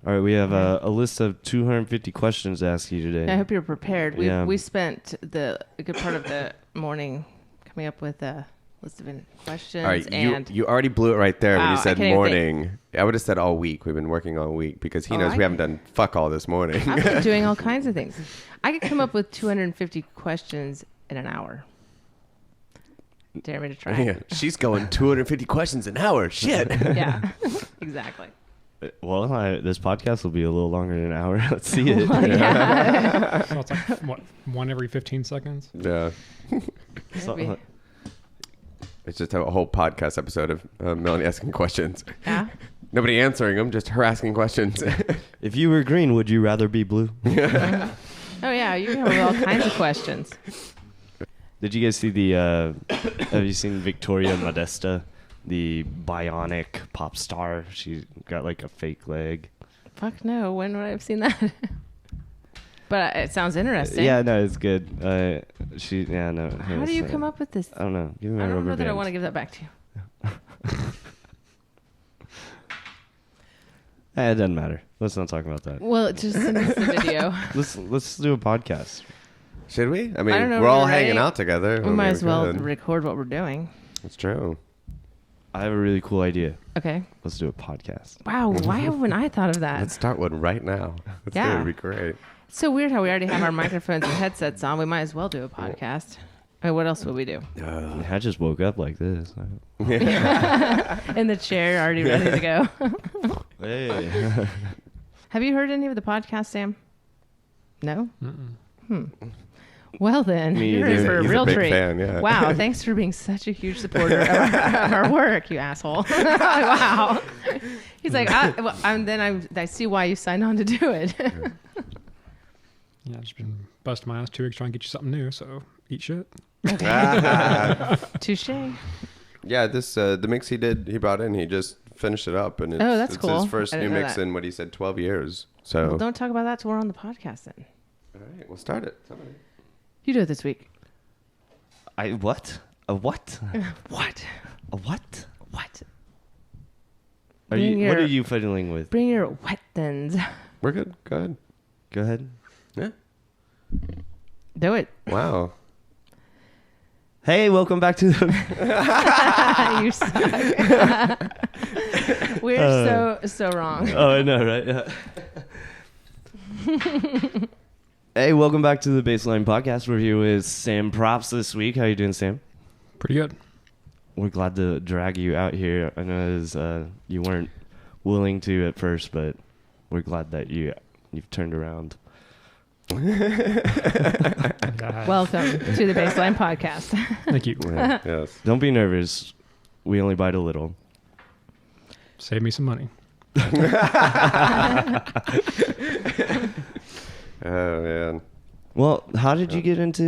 All right, we have a list of 250 questions to ask you today. I hope you're prepared. We spent a good part of the morning coming up with a list of questions. All right, and you already blew it right there when you said I morning. I would have said all week. We've been working all week because he knows we haven't done fuck all this morning. I've been doing all kinds of things. I could come up with 250 questions in an hour. Dare me to try. Yeah, she's going 250 questions an hour. Shit. Yeah, exactly. Well, this podcast will be a little longer than an hour. Let's see it. Yeah. So it's like, what, one every 15 seconds? Yeah. Maybe. It's just a whole podcast episode of Melanie asking questions. Yeah. Nobody answering them, just her asking questions. If you were green, would you rather be blue? Oh, yeah. You have all kinds of questions. Did you guys see have you seen Victoria Modesta, the bionic pop star? She got like a fake leg. Fuck no. When would I have seen that? But it sounds interesting. Yeah, no, it's good. No. How do you come up with this? I don't know. Give me my I don't rubber know that I band. want to give that back to you. It doesn't matter. Let's not talk about that. Well, just send us the video. Let's do a podcast. Should we? I mean, I don't know, we're all right? hanging out together. We might as well record what we're doing. It's true. I have a really cool idea. Okay. Let's do a podcast. Wow. Why haven't I thought of that? Let's start one right now. Let's do it. It'd be great. It's so weird how we already have our microphones and headsets on. We might as well do a podcast. I mean, what else would we do? I just woke up like this. In the chair, already ready to go. Hey. Have you heard any of the podcasts, Sam? No? Well, then, you're in for a real big treat. Fan, yeah. Wow, thanks for being such a huge supporter of our work, you asshole. Wow. He's like, I see why you signed on to do it. Yeah, I've just been busting my ass 2 weeks trying to get you something new, so eat shit. Touche. Yeah, this the mix he brought in, he just finished it up, and that's it's cool. his first I new didn't know mix that. in what he said 12 years. So Well, don't talk about that till we're on the podcast then. all right, we'll start it. Somebody. You do it this week. What? A what? What? A what? What? What are you fiddling with? Bring your wet thins. We're good. Go ahead. Go ahead. Yeah. Do it. Wow. Hey, welcome back to the... You suck. We're so wrong. Oh, I know, right? Yeah. Hey, welcome back to the Bassline podcast. We're here with Sam Propst this week. How you doing, Sam? Pretty good. We're glad to drag you out here. I know it was, you weren't willing to at first, but we're glad that you've turned around. Welcome to the Bassline podcast. Thank you. Yeah, yes. Don't be nervous. We only bite a little. Save me some money. Oh man. Well, how did you get into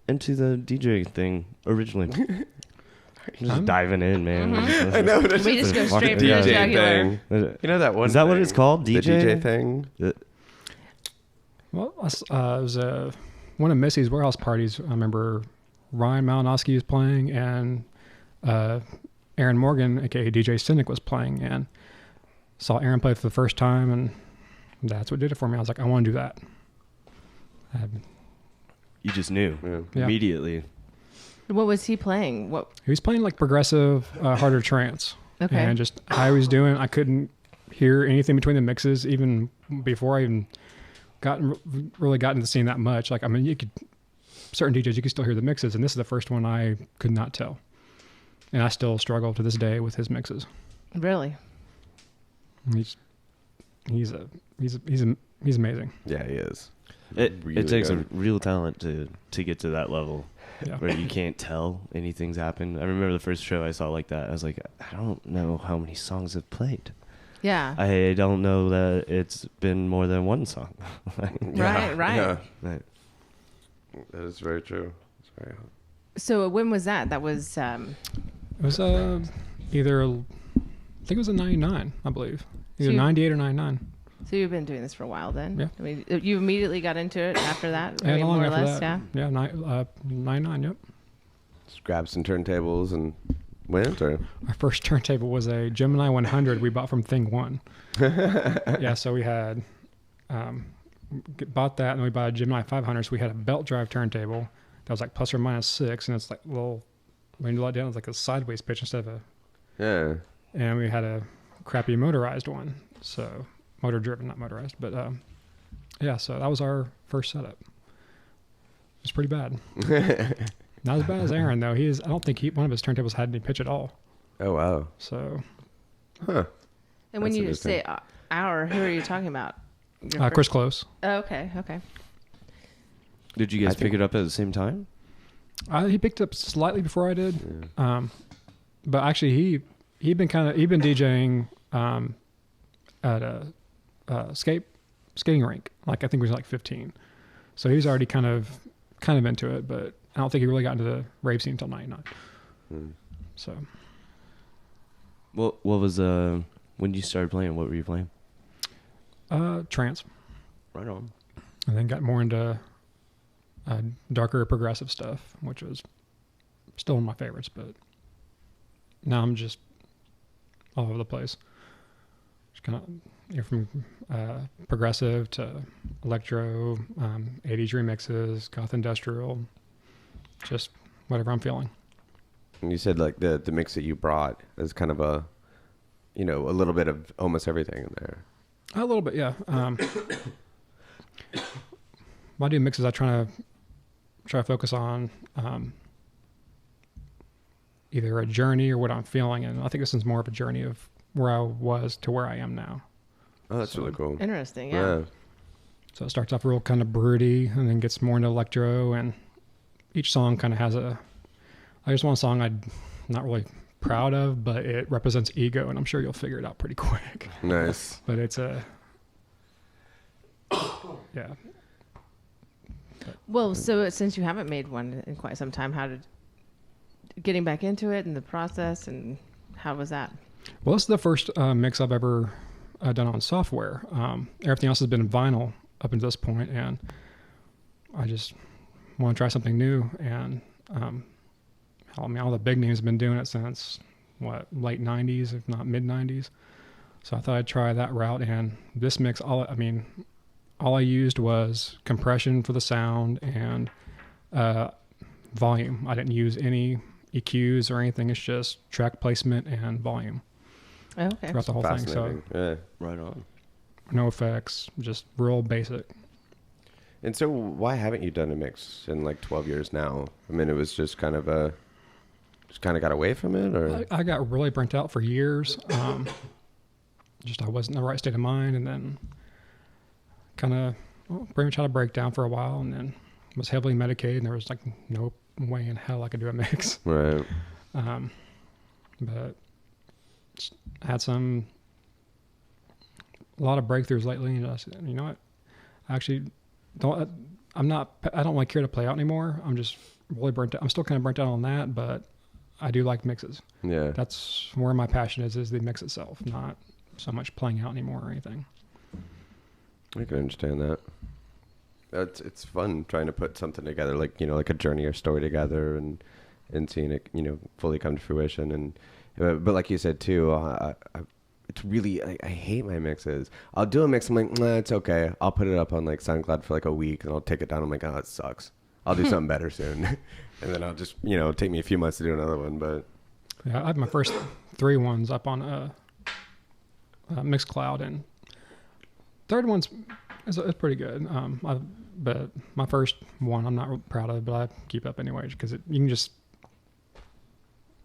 the DJ thing originally? Just diving in, man. Mm-hmm. I know, but it's We just go straight for the DJ jugular. thing. You know that one? Is that what thing? it's called? DJ? The DJ thing. Well, it was one of Missy's warehouse parties. I remember Ryan Malinowski was playing, and Aaron Morgan, aka DJ Cynic, was playing, and saw Aaron play for the first time, and that's what did it for me. I was like, I want to do that. You just knew Yeah. immediately. What was he playing? What? He was playing like progressive, harder trance. Okay. And just how he was doing, I couldn't hear anything between the mixes, even before I even really got into the scene that much. Like, I mean, you could, certain DJs, you could still hear the mixes, and this is the first one I could not tell. And I still struggle to this day with his mixes. Really? He's amazing. Yeah, he is. It Really takes good. a real talent to get to that level Yeah. where you can't tell anything's happened. I remember the first show I saw like that. I was like, I don't know how many songs have played. Yeah. I don't know that it's been more than one song. Right. Yeah. Right. That is very true. It's very hot. So when was that? That was It was either, I think it was a 99, I believe. Either So 98 or 99. so you've been doing this for a while then? Yeah. I mean, you immediately got into it after that? I Yeah, mean, not long more or after less, that. yeah. Yeah, 99, yep. Just grab some turntables and went? Or Our first turntable was a Gemini 100 we bought from Thing One. Yeah, so we had bought that, and we bought a Gemini 500. So we had a belt drive turntable that was like plus or minus 6, and it's like little. When you let it down, it's like a sideways pitch instead of a. yeah. And we had a crappy motorized one, so motor driven, not motorized, but yeah. So that was our first setup. It was pretty bad. Not as bad as Aaron though. I don't think one of his turntables had any pitch at all. Oh wow. So. Huh. And when That's you say our, who are you talking about? Your Chris first- Close. Oh, okay. Did you guys pick it up at the same time? He picked up slightly before I did, but actually he'd been DJing at a skating rink. Like I think he was like 15, so he was already kind of into it. But I don't think he really got into the rave scene until '99. So, What was when you started playing? What were you playing? trance, Right on. and then got more into darker progressive stuff, which was still one of my favorites. But now I'm just all over the place. Just kind of from progressive to electro, 80s remixes, goth industrial, just whatever I'm feeling. And you said like the mix that you brought is kind of a little bit of almost everything in there. A little bit, yeah. When I do mixes, I try to focus on either a journey or what I'm feeling, and I think this is more of a journey of where I was to where I am now. Oh, that's really cool. Interesting. Yeah. So it starts off real kind of broody, and then gets more into electro, and each song kind of has I just want a song I'm not really proud of, but it represents ego, and I'm sure you'll figure it out pretty quick. Nice. But it's yeah. Well, so since you haven't made one in quite some time, how did getting back into it and the process, and how was that? Well, this is the first mix I've ever done on software. Everything else has been vinyl up until this point, and I just want to try something new. And all the big names have been doing it since late '90s, if not mid '90s. So I thought I'd try that route. And this mix, all I used was compression for the sound and volume. I didn't use any EQs or anything. It's just track placement and volume. Oh, okay. Throughout the whole thing. So Fascinating. Yeah. Right on. no effects, just real basic. And so why haven't you done a mix in like 12 years now? I mean, it was just kind of got away from it, or? I got really burnt out for years. Just I wasn't in the right state of mind, and then kind of pretty much had a breakdown for a while, and then was heavily medicated, and there was like no way in hell I could do a mix. Right. But I had a lot of breakthroughs lately, and I said, you know what? I actually I don't really care to play out anymore. I'm just really burnt out. I'm still kind of burnt out on that, but I do like mixes. Yeah. That's where my passion is the mix itself, not so much playing out anymore or anything. I can understand that. It's fun trying to put something together, like like a journey or story together, and seeing it fully come to fruition. And but like you said too, it's really I hate my mixes. I'll do a mix, I'm like, nah, it's okay. I'll put it up on like SoundCloud for like a week, and I'll take it down. I'm like, oh, it sucks. I'll do something better soon, and then I'll just take me a few months to do another one. But yeah, I have my first 3 ones up on Mixcloud, and third one's it's pretty good. But my first one I'm not real proud of, but I keep up anyway because you can just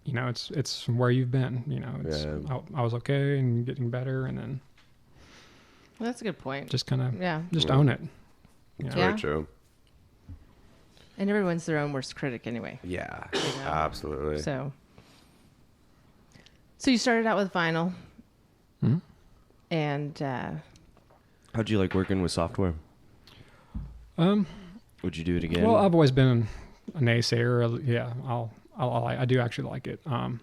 it's where you've been. I was okay and getting better, and then Well, that's a good point. just kind of just own it. it's Yeah. very true. And everyone's their own worst critic anyway. Yeah, You know? absolutely. So you started out with vinyl, Mhm. and How'd you like working with software? Would you do it again? Well, I've always been a naysayer. Yeah, I do actually like it. 'Cause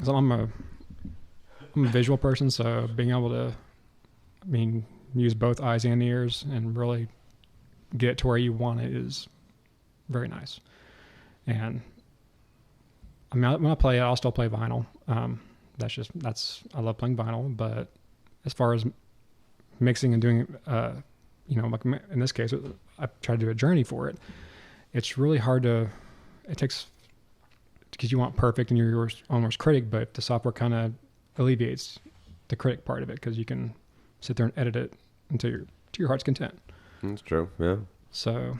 I'm a visual person, so being able to, use both eyes and ears and really get to where you want it is very nice. And I mean, when I play it, I'll still play vinyl. I love playing vinyl. But as far as mixing and doing, like in this case, I tried to do a journey for it. It's really hard it takes, because you want perfect and you're your own worst critic, but the software kind of alleviates the critic part of it, because you can sit there and edit it to your heart's content. That's true. Yeah. So,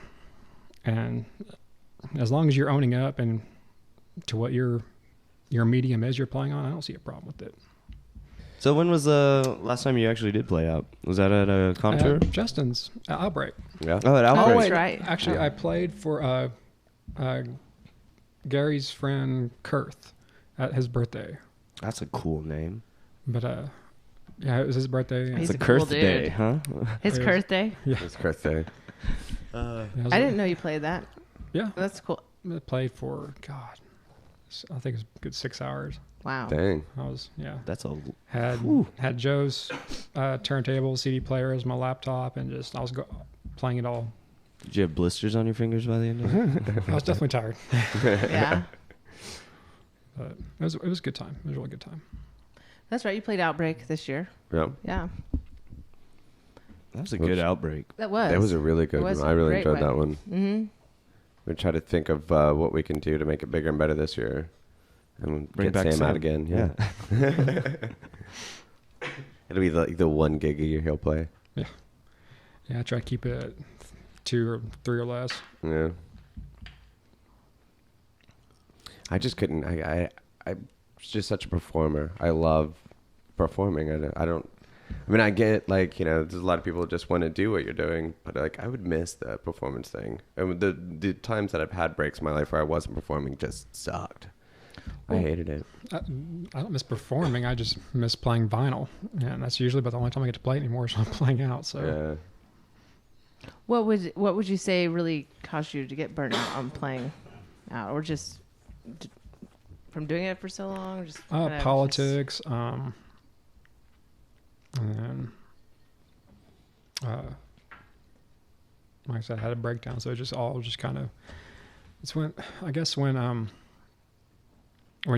and as long as you're owning up and to what your medium is you're playing on, I don't see a problem with it. So when was the last time you actually did play out? Was that at a concert? Justin's Outbreak. Yeah. Oh, at Outbreak. Oh, that's right. Actually, I played for Gary's friend Kurth at his birthday. That's a cool name. But yeah, it was his birthday. He's It's a a cool Kurth dude. Day, huh? His It birthday. Yeah, It's birthday. yeah, I didn't know you played that. Yeah, That's cool. I played for I think it was a good 6 hours. Wow. Dang. I was That's a had Joe's turntable, CD player as my laptop, and I was playing it all. Did you have blisters on your fingers by the end of it? I was definitely tired, Yeah. but it was a good time. It was a really good time. That's right. You played Outbreak this year. Yeah. Yeah. That was a good Outbreak. That was. That was a really good It was one. I a really great enjoyed one. that one. Mm-hmm. We try to think of what we can do to make it bigger and better this year. And Bring get back Sam Sam. out again. Yeah. It'll be the 1 gig a year he'll play. Yeah, I try to keep it at 2 or 3 or less. Yeah. I just couldn't. I'm just such a performer. I love performing. I mean, I get there's a lot of people who just want to do what you're doing, but I would miss the performance thing. And the times that I've had breaks in my life where I wasn't performing just sucked. I hated it. I don't miss performing. I just miss playing vinyl, and that's usually about the only time I get to play it anymore. So I'm playing out. So Yeah. What would you say really caused you to get burnt out on playing out, or just from doing it for so long? Or just kinda politics, and then, like I said, I had a breakdown. So it just kind of, it's when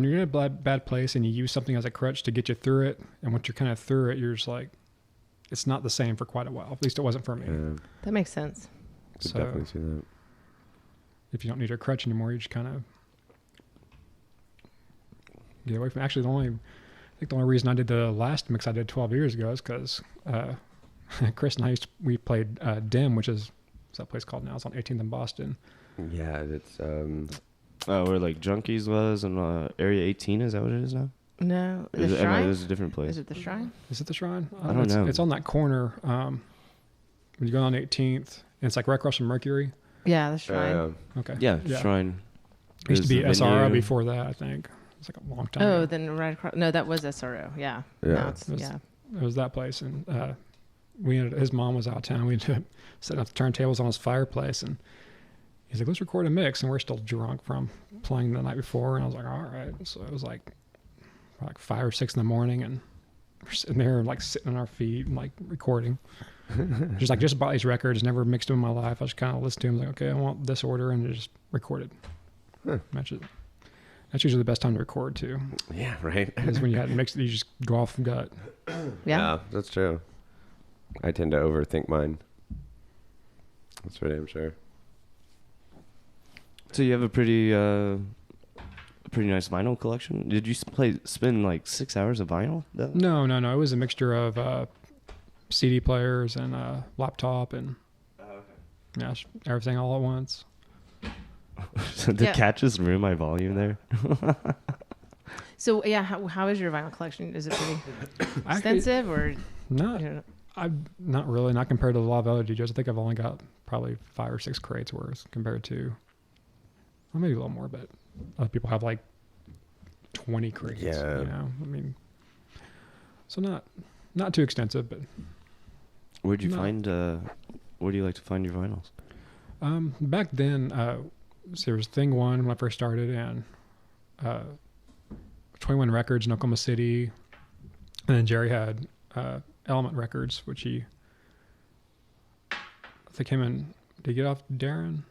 you're in a bad place and you use something as a crutch to get you through it, and once you're kind of through it, you're just like, it's not the same for quite a while. At least it wasn't for me. Yeah. That makes sense. Could So definitely see that. if you don't need a crutch anymore, you just kind of get away from it. Actually, I think the only reason I did the last mix I did 12 years ago is because Chris and I we played Dim, which is what's that place called now? It's on 18th in Boston. Yeah, it's Where like Junkies was in Area 18, is that what it is now? No, the Is it, Shrine. there's a different place. Is it the Shrine? Is it the Shrine? I don't know. It's on that corner. When you go on 18th, and it's like right across from Mercury. Yeah, the Shrine. Okay. Yeah, Shrine. It used to be There's the SRO venue. before that, I think. It's like a long time Oh, ago. then right across. No, that was SRO. Yeah. Yeah. Now it's, It was- yeah. It was that place, and his mom was out of town. We ended up setting up the turntables on his fireplace, and he's like, let's record a mix. And we're still drunk from playing the night before. And I was like, all right. So it was like 5 or 6 in the morning, and we're sitting there like sitting on our feet and like recording. just bought these records, never mixed them in my life. I just kind of listened to them, like, okay, I want this order, and just recorded. Huh. That's usually the best time to record too. Yeah, right. Is when you had mixed, you just go off gut. Yeah. That's true. I tend to overthink mine. That's for damn sure. So you have a pretty nice vinyl collection. Did you spend like 6 hours of vinyl? though? No. It was a mixture of CD players and laptop and everything all at once. Did Yeah. Cat just ruin my volume there? So yeah, how is your vinyl collection? Is it pretty Actually, extensive or? not You know, not really. Not compared to the lot of other DJs. I think I've only got probably 5 or 6 crates worth compared to, well, maybe a little more, but other people have like 20 crates. Yeah. You know, I mean, so not too extensive, but Where'd you No. find? Where do you like to find your vinyls? back then, so there was Thing One when I first started, and 21 Records in Oklahoma City, and then Jerry had Element Records, which I think him and did he get off Darren?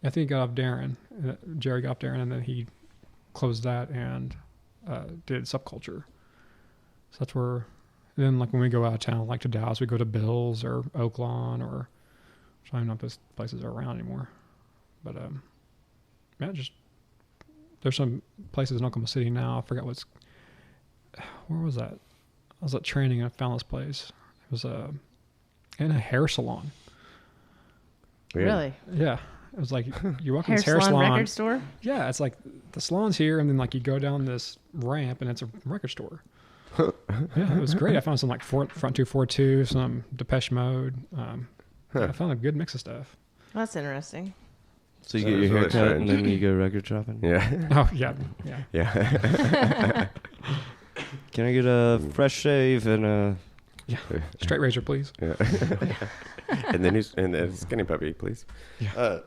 I think he got off Darren. Jerry got off Darren, and then he closed that and did Subculture. So that's where. Then like when we go out of town, like to Dallas, we go to Bill's or Oaklawn or I don't know if those places are around anymore. But yeah, just there's some places in Oklahoma City now. I forgot where was that? I was at training and I found this place. It was in a hair salon. Weird. Really? Yeah. It was like you walk in Hair this hair salon, salon. record store? Yeah, it's like the salon's here, and then like you go down this ramp, and it's a record store. Yeah, it was great. I found some like Front 242, some Depeche Mode. I found a good mix of stuff. That's interesting. So you That get was your really hair cut and strange. then you go record shopping? Yeah. Oh yeah, yeah. Yeah. Can I get a fresh shave and a... Straight razor, please. Yeah. and a skinny puppy, please. Yeah.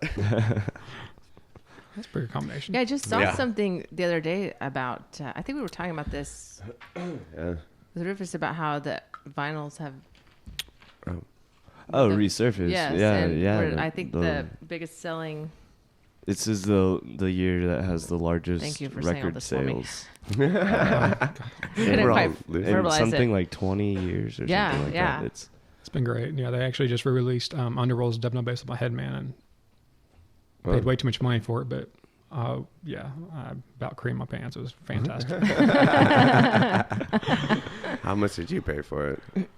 That's a pretty good combination. Yeah, I just saw Yeah. something the other day about, I think we were talking about this, Yeah. the Rufus, about how the vinyls have, Oh, The- resurface. yes, yeah, and yeah. we're- I think the biggest selling, This is the year that has the largest Thank you for saying all record this for me. sales. couldn't We're all quite losing. In verbalize something it. like 20 years or Yeah, something like yeah. that. It's It's been great. Yeah, they actually just re-released Underworld's Dub No Bass with My Headman and Wow. paid way too much money for it, but yeah, I about creamed my pants. It was fantastic. How much did you pay for it?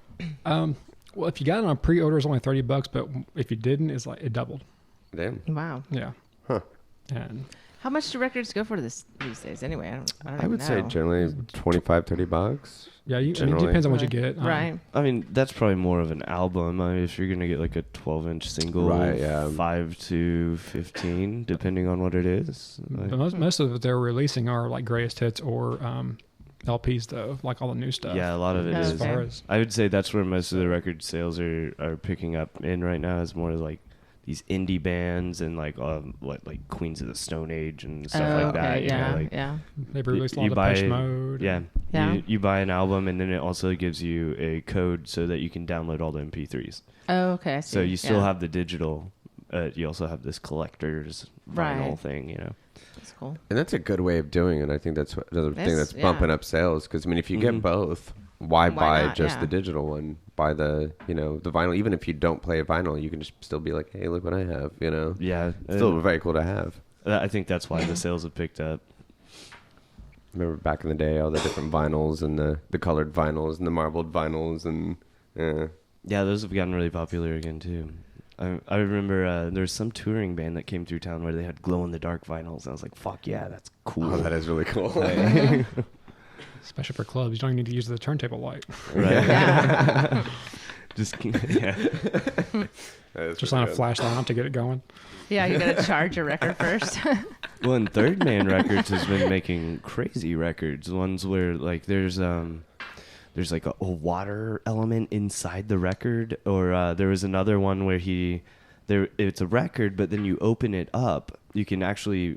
Well, if you got it on pre-order, it's only $30, but if you didn't, it's like it doubled. Damn. wow. Yeah. Huh. How And much do records go for these days anyway? I don't I would even say know. generally $25-$30. yeah, I mean, it Generally. depends on what you get. Right. I mean, that's probably more of an album. I mean, if you're going to get like a 12-inch single, Right, yeah. 5 to 15, depending on what it is. But most of what they're releasing are like greatest hits or LPs, though, like all the new stuff. Yeah, a lot of it Okay. is. As far as I would say that's where most of the record sales are picking up in right now, is more like these indie bands and like Queens of the Stone Age and stuff Oh, like that. okay, you know, yeah, like, yeah. they've released a you lot of buy- Depeche Mode. Yeah. Yeah. You buy an album and then it also gives you a code so that you can download all the MP3s. Oh, okay. I see. So you still Yeah. have the digital. You also have this collector's vinyl Right. thing, you know. That's cool. And that's a good way of doing it. I think that's another thing That's- that's bumping yeah. up sales. Because I mean, if you Mhm. get both, why buy not? just Yeah. the digital one? Buy the the vinyl. Even if you don't play a vinyl, you can just still be like, hey, look what I have. Yeah. Still very cool to have. I think that's why the sales have picked up. Remember back in the day, all the different vinyls and the colored vinyls and the marbled vinyls and Yeah, those have gotten really popular again too. I remember there was some touring band that came through town where they had glow in the dark vinyls. And I was like, "Fuck yeah, that's cool!" oh, that is really cool. Like, Especially for clubs. You don't even need to use the turntable light. right? Yeah. Just yeah. That is Just really on a good. flashlight on to get it going. Yeah, you got to charge your record first. Well, and Third Man Records has been making crazy records. Ones where like there's like a water element inside the record, or there was another one where it's a record, but then you open it up, you can actually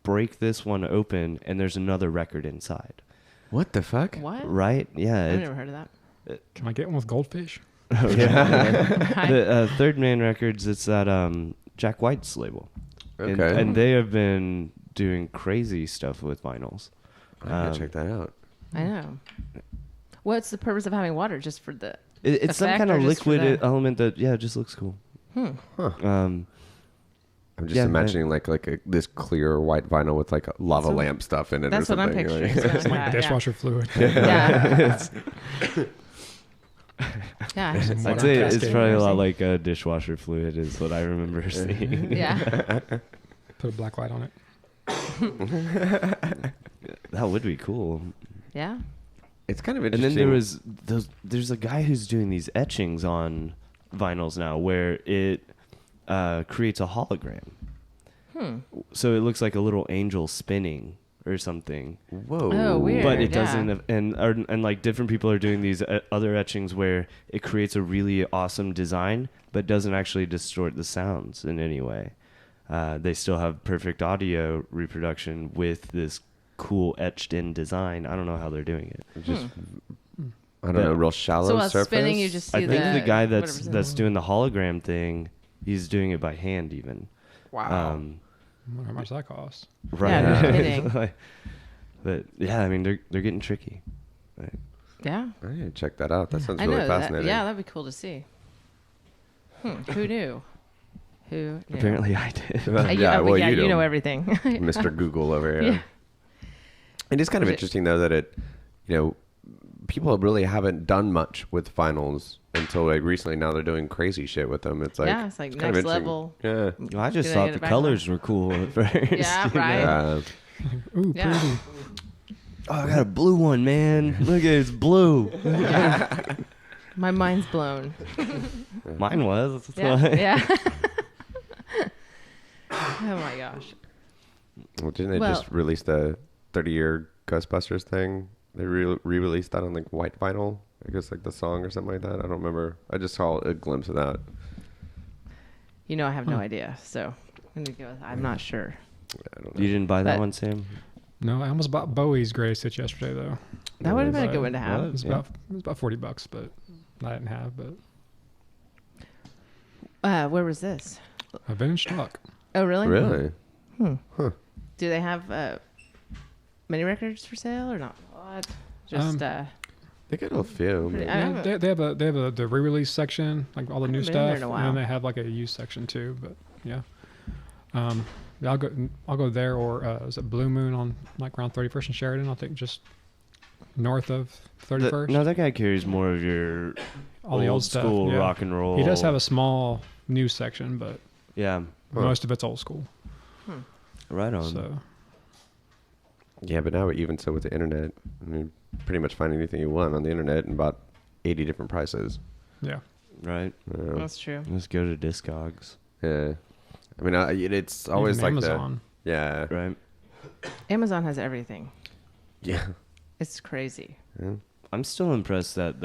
break this one open, and there's another record inside. What the fuck? What? Right? Yeah. I've it- never heard of that. Can I get one with goldfish? Right. The Third Man Records, it's that Jack White's label. And, Okay. and they have been doing crazy stuff with vinyls. I gotta check that out. I know. What's the purpose of having water? Just for the It's some effect kind or of just for liquid the- element that, it just looks cool. Hmm. I'm just Yeah, imagining like this clear white vinyl with like a lava So- lamp stuff in it. That's or what I'm something. picturing. Like- Something It's like that, dishwasher fluid. Yeah. Yeah. I should say I'd Water say that. it's cascade. probably a lot like dishwasher fluid is what I remember seeing. Yeah. Put a black light on it. That would be cool. Yeah. It's kind of And interesting. then there's a guy who's doing these etchings on vinyls now where it creates a hologram. Hmm. So it looks like a little angel spinning or something. Whoa. Oh, weird. But it yeah. doesn't, and like different people are doing these other etchings where it creates a really awesome design, but doesn't actually distort the sounds in any way. They still have perfect audio reproduction with this cool etched-in design. I don't know how they're doing it. Just I don't know, real shallow So while surface. spinning, you just see I think the guy whatever's in that's it. doing the hologram thing, he's doing it by hand even. Wow. I wonder how much that costs. Right. Yeah, no kidding. Like, But yeah, I mean they're getting tricky. Right? Yeah. I need to check that out. That sounds I really know. fascinating. Yeah, that'd be cool to see. Who knew? Who knew? Apparently I did. You know everything. Mr. Google over here. Yeah. It is kind of interesting though that people really haven't done much with vinyls until like recently. Now they're doing crazy shit with them. It's like it's like kind of next interesting. level. Yeah. Well, I just Gonna thought get the it back colors were cool at first. Yeah, you right. know? Ooh, Yeah. pretty. Oh, I got a blue one, man. Look at it, it's blue. My mind's blown. Mine was. That's Yeah. why. Yeah. Oh my gosh. Well, didn't they just release the 30-year Ghostbusters thing? They re-released that on like white vinyl. I guess like the song or something like that. I don't remember. I just saw a glimpse of that. You know, I have no idea. So I'm gonna go. I'm not sure. I don't know. You didn't buy that But- one, Sam? No, I almost bought Bowie's Gray Stitch yesterday though. That would have been a But good one to It have. was Yeah. about $40, but I didn't have. But Where was this? I've been in stock. Oh, really? Really? Do they have mini records for sale or not? What? Just They got a few. Pretty- maybe. I Yeah, haven't- they have the re-release section, like all the new haven't been there stuff, in a and then while. they have like a used section too. But yeah, yeah, I'll go there, or is it Blue Moon on like around 31st and Sheridan? I think just north of 31st. No, that guy carries more of your All the old stuff, school yeah. rock and roll. He does have a small new section, but Yeah, most of it's old school. right on. So Yeah, but now even so with the internet, I mean, pretty much find anything you want on the internet in about 80 different prices. yeah, Right. That's true. Let's go to Discogs. Yeah. I mean, it's always even like Amazon. yeah. Right. Amazon has everything. Yeah. It's crazy. Yeah. I'm still impressed that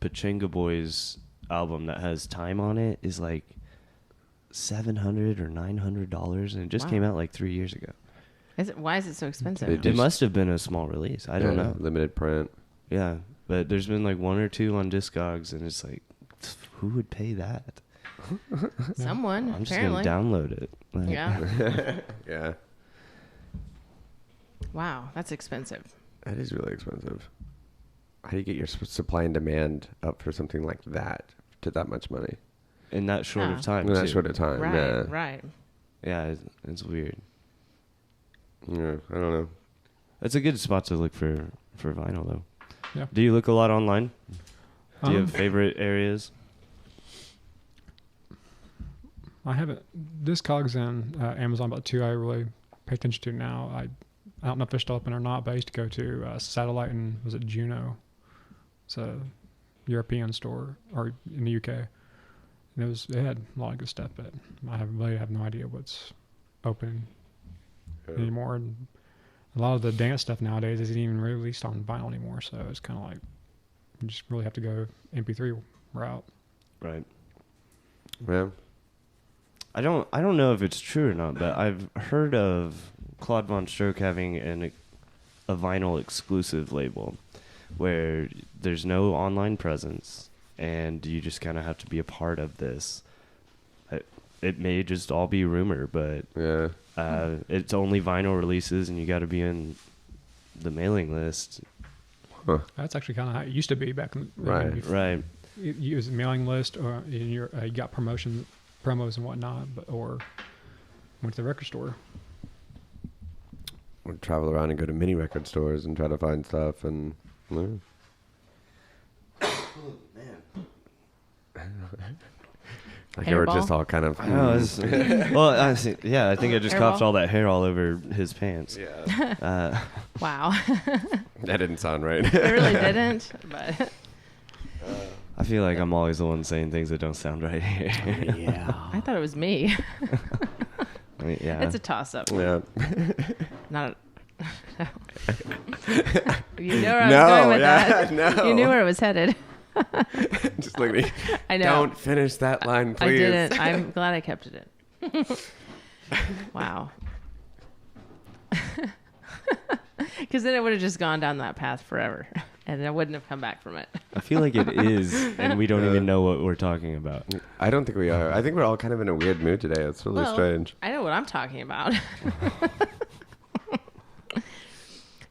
Pachanga Boys album that has Time on it is like $700 or $900, and it just Wow. came out like 3 years ago. Why is it so expensive? They It Just- must have been a small release. I don't know. Limited print. Yeah, but there's been like one or two on Discogs, and it's like, who would pay that? Someone, I'm just apparently. gonna download it. Like, Yeah. Yeah. Wow, that's expensive. That is really expensive. How do you get your supply and demand up for something like that to that much money in that short Yeah. of time. in that too. short of time? Right, Yeah. right. Yeah, it's weird. Yeah, I don't know. It's a good spot to look for vinyl, though. Yeah. Do you look a lot online? Do you have Um, favorite areas? I haven't. Discogs and Amazon, about two I really pay attention to now. I don't know if they're still open or not, but I used to go to Satellite and was it Juno? It's a European store, or in the UK. And they had a lot of good stuff, but I really have no idea what's open anymore. And a lot of the dance stuff nowadays isn't even released on vinyl anymore, so it's kind of like you just really have to go MP3 route. Right. Yeah. I don't know if it's true or not, but I've heard of Claude Von Stroke having a vinyl exclusive label where there's no online presence and you just kind of have to be a part of this. It may just all be rumor, but Yeah. it's only vinyl releases and you got to be in the mailing list. That's actually kind of how it used to be back in Right. Right. You use a mailing list, or you got promos and whatnot, or went to the record store. Would travel around and go to mini record stores and try to find stuff and. Yeah. Like they were Hairball? just all kind of. Oh, well, I think I just coughed Hairball? all that hair all over his pants. Yeah. Wow. That didn't sound right. It really didn't, but I feel like I'm always the one saying things that don't sound right here. Yeah. I thought it was me. I mean, yeah. It's a toss-up. Yeah. Not a... You know where I was No, going with yeah, that. no. You knew where it was headed. Just look at me. I know. Don't finish that line, I please. didn't. I'm glad I kept it in. Wow. Because then it would have just gone down that path forever, and I wouldn't have come back from it. I feel like it is, and we don't even know what we're talking about. I don't think we are. I think we're all kind of in a weird mood today. It's really Well, strange. I know what I'm talking about.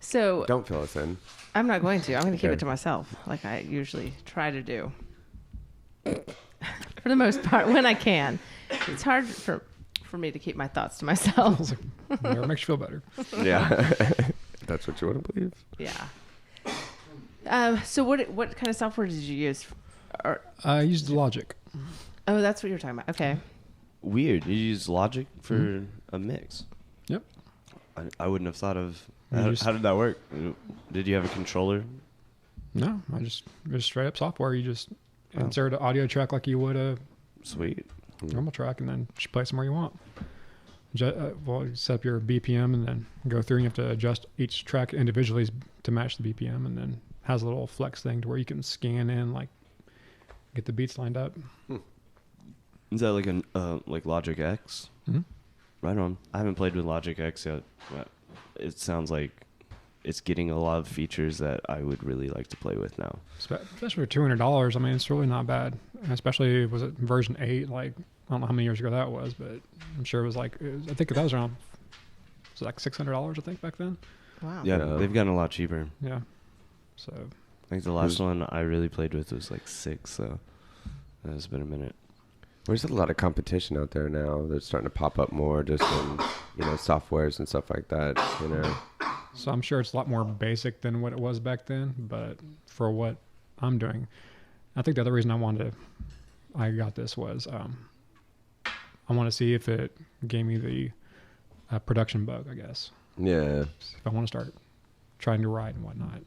So Don't fill us in. I'm not going to. I'm going to keep Okay. it to myself, like I usually try to do. For the most part, when I can. It's hard for me to keep my thoughts to myself. Whatever makes you feel better. Yeah. That's what you want to believe. Yeah. So what kind of software did you use? I used Logic. Oh, that's what you're talking about. Okay. Weird. You use Logic for a mix. Yep. I wouldn't have thought of. You How, just- how did that work? Did you have a controller? No, I just straight up software. You just Oh. insert an audio track like you would a Sweet. normal track, and then just play somewhere you want. Well, you set up your BPM and then go through, and you have to adjust each track individually to match the BPM, and then has a little flex thing to where you can scan in, like get the beats lined up. Is that like an like Logic X? Mhm. Right on. I haven't played with Logic X yet, but it sounds like it's getting a lot of features that I would really like to play with now. Especially for $200. I mean, it's really not bad. And especially, was it version 8? Like, I don't know how many years ago that was, but I'm sure it was like, I think that was around, was it like $600, I think, back then? Wow. Yeah, Yeah. they've gotten a lot cheaper. Yeah. So, I think the last one I really played with was like 6, so it's been a minute. There's a lot of competition out there now. They're starting to pop up more just in, softwares and stuff like that, so I'm sure it's a lot more basic than what it was back then, but for what I'm doing, I think the other reason I got this was I want to see if it gave me the production bug, I guess. Yeah. If I want to start trying to write and whatnot.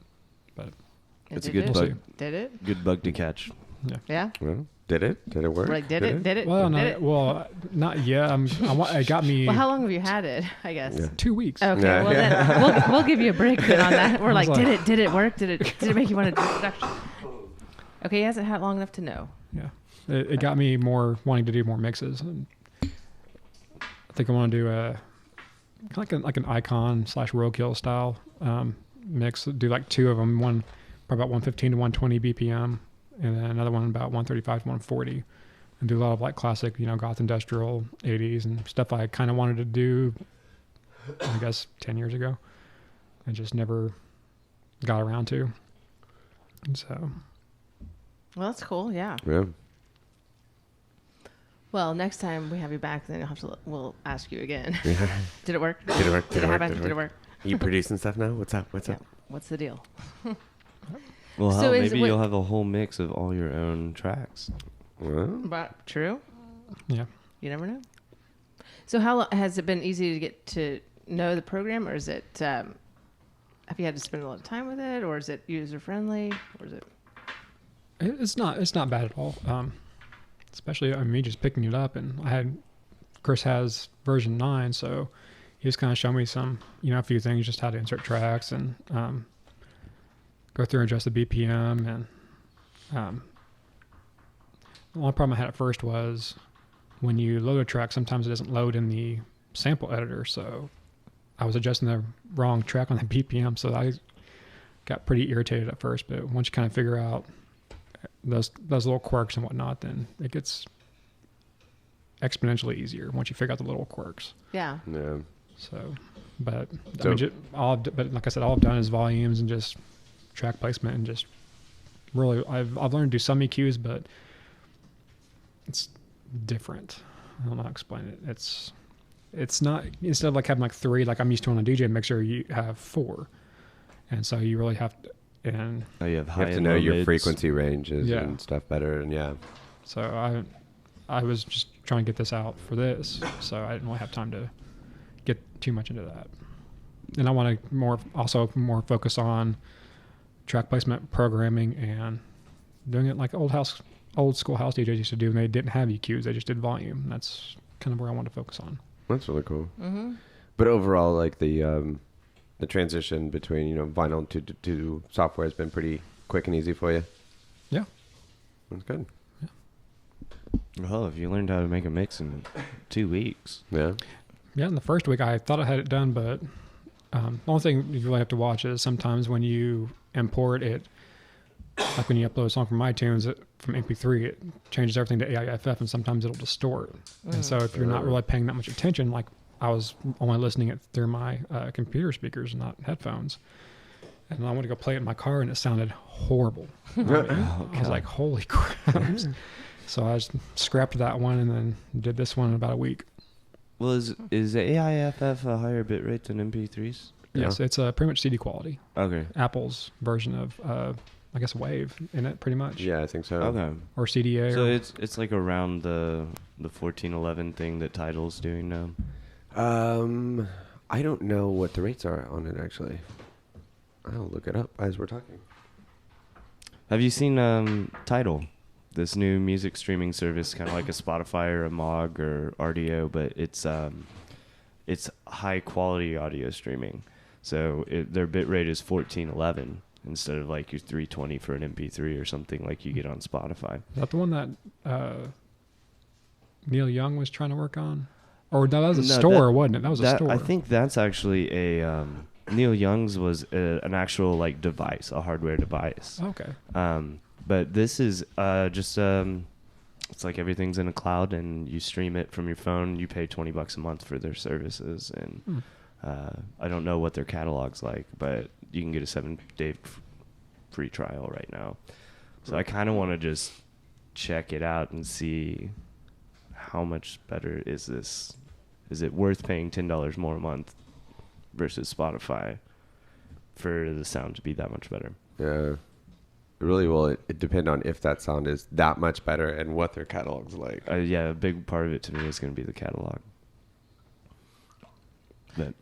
But It's a Did good it? bug. Did it? Good bug to catch. Yeah. Well, did it? Did it work? Like, did it? Did it? well, did no, it? well, not yet. It got me Well, how long have you had it? I guess. Yeah. 2 weeks. Okay. Yeah. Well, then we'll give you a break then on that. We're I was like, like- did it work? Did it make you want to do production? Okay, he hasn't had it long enough to know. Yeah, it got me more wanting to do more mixes. And I think I want to do a kind of like an icon / roadkill style mix. Do like 2 of them. One probably about 115 to 120 BPM, and then another one about 135 to 140. And do a lot of like classic, goth industrial 80s and stuff I kind of wanted to do, I guess 10 years ago, and just never got around to. And so. Well, that's cool. Yeah. Yeah. Well, next time we have you back, then we'll ask you again. Yeah. Did it work? Did it work? Did it happen? Did it work? You producing stuff now? What's up? What's Yeah. up? What's the deal? Well, So hell, is maybe what- you'll have a whole mix of all your own tracks. Well, But true. Yeah. You never know. So how has it been easy to get to know the program, or is it? Have you had to spend a lot of time with it, or is it user friendly, or is it? It's not bad at all. Especially me just picking it up, and Chris has version 9, so he just kind of showed me some, a few things, just how to insert tracks and go through and adjust the BPM. And the only problem I had at first was when you load a track, sometimes it doesn't load in the sample editor, so I was adjusting the wrong track on the BPM, so I got pretty irritated at first. But once you kind of figure out those little quirks and whatnot, then it gets exponentially easier once you figure out the little quirks. Yeah. yeah. So, but So- but like I said, all I've done is volumes and just track placement, and just really I've learned to do some EQs, but it's different. I don't know how to explain it. It's not, instead of like having like 3 like I'm used to on a DJ mixer, you have 4, and so you really have to. And Oh, you have You high have to and know low your mids. frequency ranges Yeah. and stuff better, and yeah. so I was just trying to get this out for this, so I didn't really have time to get too much into that. And I want to more focus on track placement, programming, and doing it like old school house DJs used to do, and they didn't have EQs; they just did volume. That's kind of where I want to focus on. That's really cool. Mm-hmm. But overall, like the transition between vinyl to software has been pretty quick and easy for you. Yeah. That's good. Well, if you learned how to make a mix in 2 weeks. Yeah. Yeah, in the first week I thought I had it done, but the only thing you really have to watch is sometimes when you import it, like when you upload a song from iTunes from MP3, it changes everything to AIFF, and sometimes it'll distort. And so if you're not really paying that much attention, like I was only listening it through my computer speakers, not headphones, and I went to go play it in my car, and it sounded horrible. I was like, holy crap. So I just scrapped that one and then did this one in about a week. Well, is AIFF a higher bit rate than MP3s? Yes, it's pretty much CD quality. Okay. Apple's version of, I guess, Wave in it, pretty much. Yeah, I think so. Okay. Or CDA. So it's like around the 1411 thing that Tidal's doing now. I don't know what the rates are on it actually. I'll look it up as we're talking. Have you seen Tidal? This new music streaming service, kind of like a Spotify or a Mog or RDO, but it's high quality audio streaming. So their bit rate is 1411 instead of like your 320 for an MP3 or something like you get on Spotify. Is that the one that Neil Young was trying to work on? Or no, that was a store, wasn't it? That was a store. I think that's actually a Neil Young's was an actual like device, a hardware device. Okay. But this is just it's like everything's in a cloud and you stream it from your phone. You pay $20 a month for their services, and I don't know what their catalog's like, but you can get a 7-day free trial right now. So I kind of want to just check it out and see how much better is this. Is it worth paying $10 more a month versus Spotify for the sound to be that much better? Yeah. It really will. It depend on if that sound is that much better and what their catalog's like. Yeah, a big part of it to me is going to be the catalog. But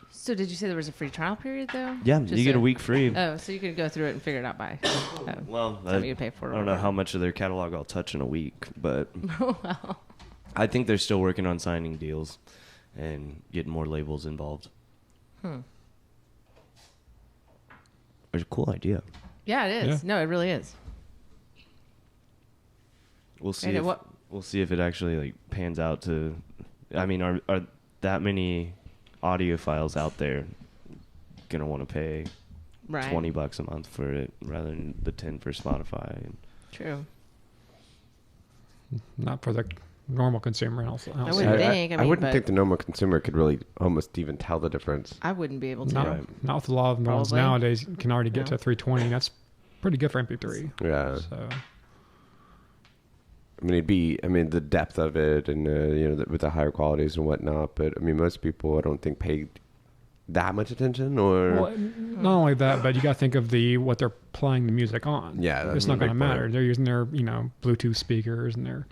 So did you say there was a free trial period though? yeah, Just you get a week free. Oh, so you could go through it and figure it out by. Oh, Well, something you pay for. I don't know how much of their catalog I'll touch in a week, but Well, I think they're still working on signing deals and getting more labels involved. It's a cool idea. yeah, it is. Yeah. No, it really is. We'll see. And If, what- we'll see if it actually like pans out to. I mean, are that many audiophiles out there gonna want to pay Right. $20 a month for it rather than the 10 for Spotify? True. Not for the normal consumer. I wouldn't think. I mean, wouldn't but- think the normal consumer could really almost even tell the difference. I wouldn't be able to. Not, Right. not with a lot of the ones Probably. nowadays. You can already get No. to 320. That's pretty good for MP3. Yeah. So I mean, the depth of it and, with the higher qualities and whatnot. But, I mean, most people, I don't think, paid that much attention or... well, not only that, but you got to think of what they're playing the music on. Yeah, that's it's a not going to big matter. point. They're using their Bluetooth speakers and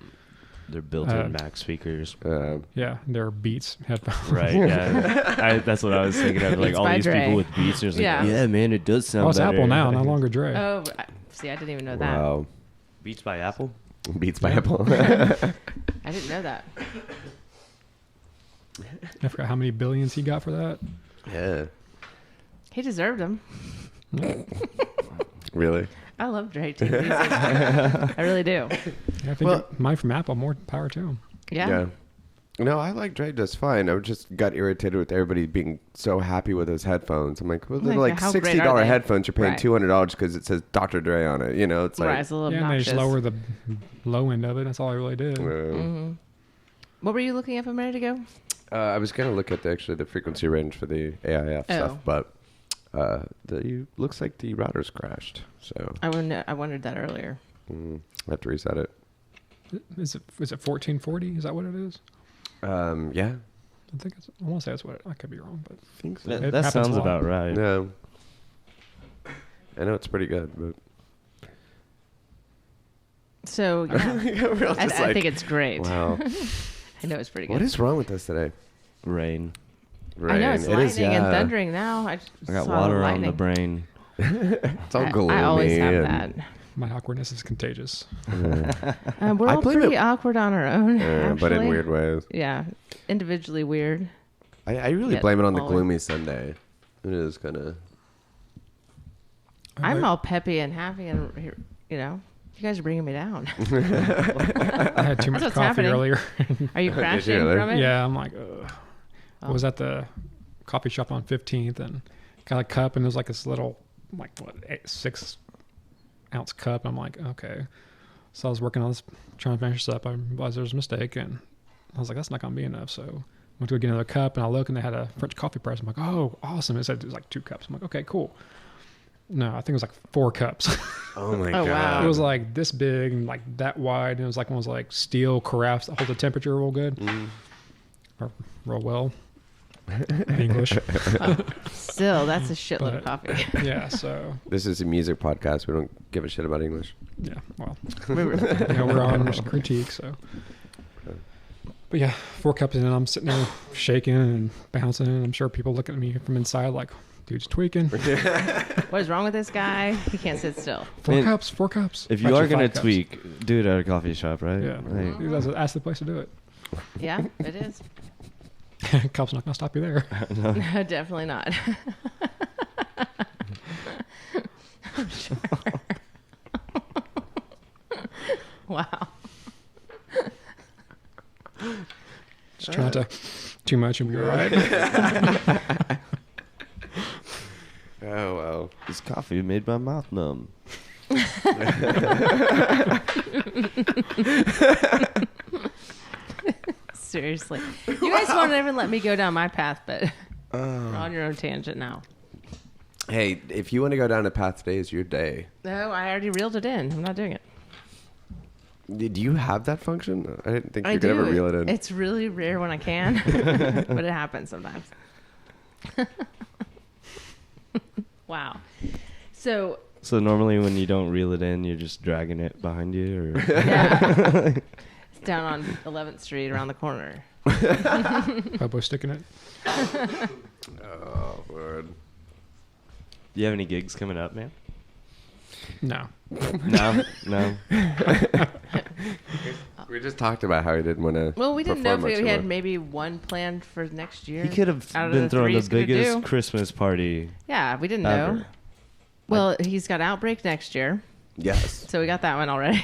They're built-in Mac speakers. their Beats headphones. Right, yeah. That's what I was thinking of. Like Beats all by these Dre. people with Beats. There's like, Yeah. yeah, man, it does sound Oh, it's better. Apple now, no longer Dre. Oh, see, I didn't even know that. Wow. Beats by Apple? Beats by Apple. I didn't know that. I forgot how many billions he got for that. Yeah. He deserved them. Really? I love Dre too. I really do. Yeah, I think Well- mine from Apple, more power to him. Yeah. No, I like Dre just fine. I just got irritated with everybody being so happy with his headphones. I'm like, well, they're Like, like how great $60 are they? headphones. You're paying Right. $200 because it says Dr. Dre on it. It's like... Right, it's a little Yeah, and they obnoxious. just lower the low end of it. That's all I really did. What were you looking at a minute ago? I was going to look at the frequency range for the AIF stuff, but looks like the router's crashed. So I wondered that earlier. I have to reset it. Is it 1440? Is that what it is? Yeah. I think I want to say that's what I could be wrong, but I think so. That, It that happens sounds a lot. about right. Yeah. I know it's pretty good, but... So yeah, We're all I just like, think it's great. wow. I know it's pretty good. What is wrong with us today? Rain. I know it's Rain. lightning It is, yeah. and thundering now. I I got saw water on lightning. the brain. It's all gloomy. I always have and- that. my awkwardness is contagious. We're I all blame pretty it- awkward on our own. but in actually. weird ways. Yeah, individually weird. I really Yeah, blame it on the always. gloomy Sunday. It is kind of... I'm all peppy and happy, and you guys are bringing me down. I had too much what's coffee happening. earlier. Are you crashing really? from it? Yeah, I'm like, ugh. Oh. I was at the coffee shop on 15th and got a cup, and there's like this little, 6-ounce cup. I'm like, okay. So I was working on this, trying to finish this up. I realized there was a mistake, and I was like, that's not going to be enough. So I went to go get another cup, and I look, and they had a French coffee press. I'm like, oh, awesome. It said it was like 2 cups. I'm like, okay, cool. No, I think it was like 4 cups. Oh my Oh, god! wow. It was like this big and like that wide. And it was like one of those like steel carafes that hold the temperature real good. Or real well. English. Still, that's a shitload of But- coffee. Yeah, so This is a music podcast. We don't give a shit about English. yeah, well, we're on critique, so. But yeah, 4 cups in, and I'm sitting there shaking and bouncing, and I'm sure people looking at me from inside like, dude's tweaking. What is wrong with this guy? He can't sit still. 4 Man, cups, 4 cups. If you Actually, are gonna 5 cups. tweak, do it at a coffee shop, right? Yeah, Like, that's the place to do Yeah, it is. it. Cup's not gonna stop you there. Definitely not. I'm sure. Wow. Just try not to too much and be all right. Oh well. this coffee made my mouth numb. Seriously. You guys won't even let me go down my path, but you're on your own tangent now. Hey, if you want to go down a path today, is your day. No, I already reeled it in. I'm not doing it. Do you have that function? I didn't think I you could do. ever reel it in. It's really rare when I can, but it happens sometimes. Wow. So, So normally when you don't reel it in, you're just dragging it behind you, or yeah. It's down on 11th Street around the corner. Bobo sticking it. Oh, Lord. do you have any gigs coming up, man? No. No. We just talked about how he didn't want to. Well, we didn't know if perform we much had more. maybe one planned for next year. He could have Out of been the throwing three the he's gonna biggest do. Christmas party Yeah, we didn't know. ever. Well, he's got Outbreak next year, Yes. so we got that one already.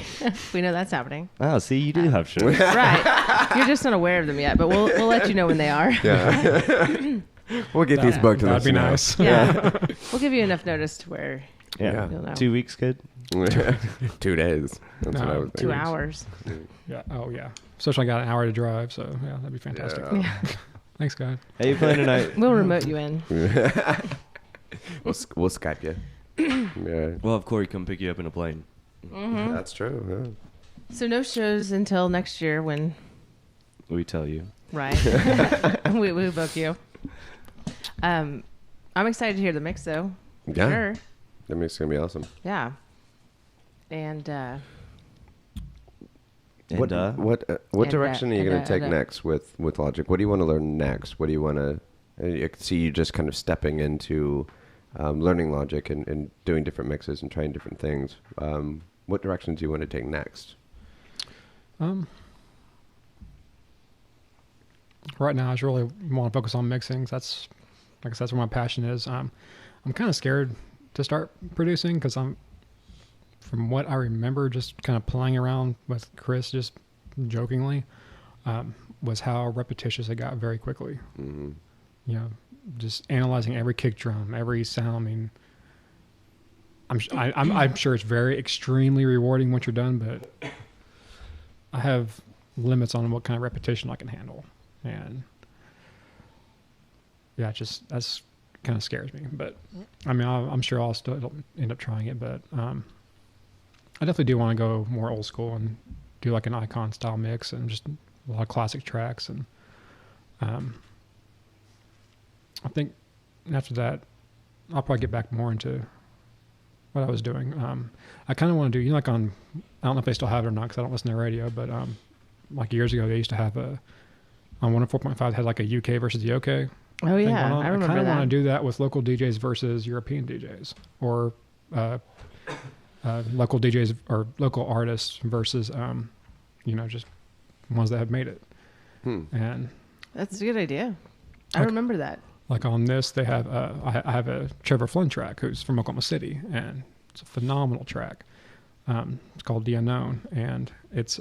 We know that's happening. Oh, see, you do have shows. Right. You're just not aware of them yet, but we'll let you know when they are. Yeah. We'll get these booked and That'd be let you know. nice. Yeah. We'll give you enough notice to where Yeah. you'll know. 2 weeks good. 2 days. That's what I No, was 2 thinking. hours. Yeah. Oh, yeah. Especially I got an hour to drive, so yeah, that'd be fantastic. Yeah. Yeah. Thanks, guys. Hey, you playing tonight? We'll remote you in. We'll Skype you. Yeah. We'll have Corey come pick you up in a plane. Mm-hmm. That's true. So no shows until next year when, We tell you. right? we book you. I'm excited to hear the mix though. For Yeah. Sure. That makes it going to be awesome. Yeah. And What And, direction are you and, going to take and, next with Logic? What do you want to learn next? What do you want to? I can see you just kind of stepping into learning Logic and doing different mixes and trying different things. What directions do you want to take next? Right now, I just really want to focus on mixing. That's, like I said, that's where my passion is. I'm kind of scared to start producing because from what I remember, just kind of playing around with Chris, just jokingly, was how repetitious it got very quickly. Mm-hmm. You know, just analyzing every kick drum, every sound. I mean, I'm sure it's very extremely rewarding once you're done, but I have limits on what kind of repetition I can handle, and yeah, that's kind of scares me. But I mean, I'm sure I'll still end up trying it, but I definitely do want to go more old school and do like an icon style mix and just a lot of classic tracks, and I think after that, I'll probably get back more into what I was doing. I kind of want to do, like I don't know if they still have it or not because I don't listen to radio, but like years ago, they used to have on 104.5 had like a UK versus the OK. oh thing yeah, going on. I remember kind of want to that. do that with local DJs versus European DJs, or local DJs or local artists versus just ones that have made it. And That's a good idea. I Like- remember that. like on this, they have I have a Trevor Flynn track who's from Oklahoma City, and it's a phenomenal track. It's called The Unknown, and it's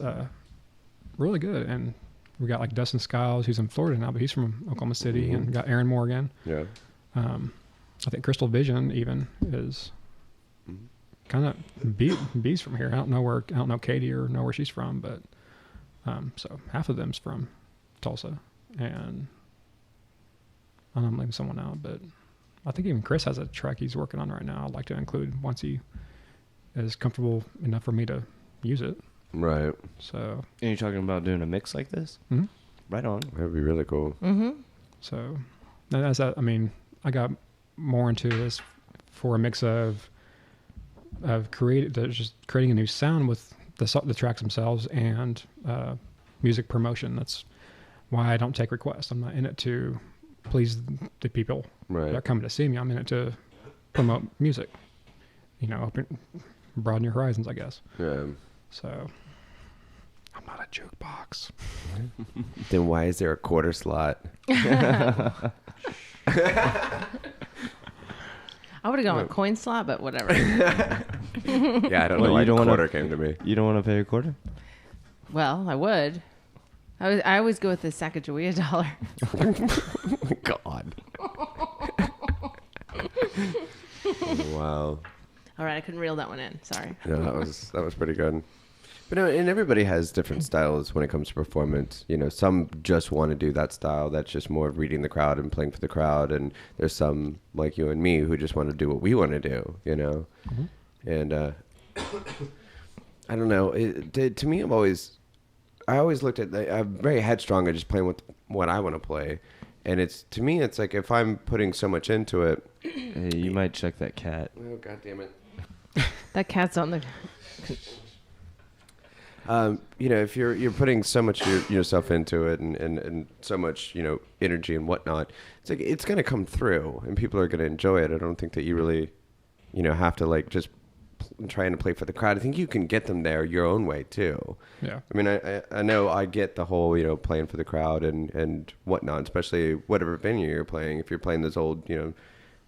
really good. And we got like Dustin Skiles, who's in Florida now, but he's from Oklahoma City, and got Aaron Morgan. Yeah. I think Crystal Vision even is kind of B's from here. I don't know Katie or know where she's from, but so half of them's from Tulsa, and I'm leaving someone out, but I think even Chris has a track he's working on right now. I'd like to include once he is comfortable enough for me to use it. Right. So. And you're talking about doing a mix like this? Mm-hmm. Right on. That'd be really cool. Mm-hmm. So, and as that, I mean, I got more into this for a mix of just creating a new sound with the tracks themselves and music promotion. That's why I don't take requests. I'm not in it to please the people that are coming to see me. I'm in it to promote music. You know, broaden your horizons, I guess. Yeah. So, I'm not a jukebox. Then why is there a quarter slot? I would have gone with coin slot, but whatever. Yeah, I don't Well, know why you don't quarter wanna- came to me. You don't want to pay a quarter? Well, I would. I always go with the Sacagawea dollar. God. Wow. All right, I couldn't reel that one in. Sorry. No, that was pretty good. But no, and everybody has different styles when it comes to performance. You know, some just want to do that style. That's just more of reading the crowd and playing for the crowd. And there's some like you and me who just want to do what we want to do. You know, and I don't know. To me, I always looked at. I'm very headstrong at just playing with what I want to play. And to me, it's like if I'm putting so much into it. Hey, you might check that cat. Oh, God damn it. That cat's on the. You know, if you're putting so much yourself into it and so much, you know, energy and whatnot, it's like it's going to come through and people are going to enjoy it. I don't think that you really, you know, have to like just trying to play for the crowd. I think you can get them there your own way too. Yeah. I mean, I know I get the whole, you know, playing for the crowd and whatnot, especially whatever venue you're playing. If you're playing those old, you know,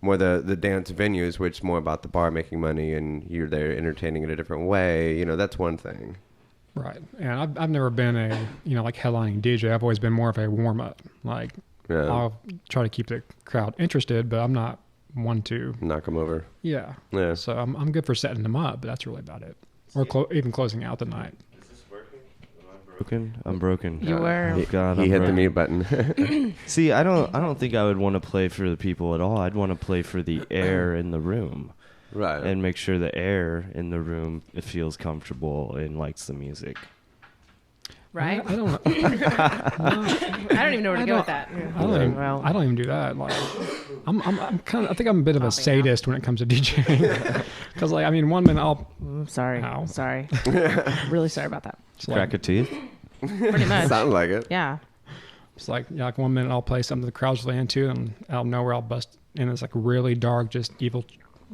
more the dance venues, which is more about the bar making money and you're there entertaining in a different way, you know, that's one thing. Right. And I've never been a, you know, like headlining DJ. I've always been more of a warm up. Like, I'll try to keep the crowd interested, but I'm not one to knock them over. Yeah. Yeah. So I'm good for setting them up, but that's really about it. Or even closing out the night. Is this working? Am I broken? I'm broken. You were. God, He I'm hit the broken. mute button. See, I don't think I would want to play for the people at all. I'd want to play for the air in the room. Right. And make sure the air in the room it feels comfortable and likes the music. Right? I don't. I don't even know where to go with that. I don't even do that. Like, I'm kind of. I think I'm a bit of a sadist when it comes to DJing. Because like, I mean, one minute I'll. Sorry. Ow. Sorry. Really sorry about that. It's Crack a teeth? Pretty much. Sounds like it. Yeah. It's like, yeah, like 1 minute I'll play something the crowd's really into, and out of nowhere I'll bust in this like really dark, just evil,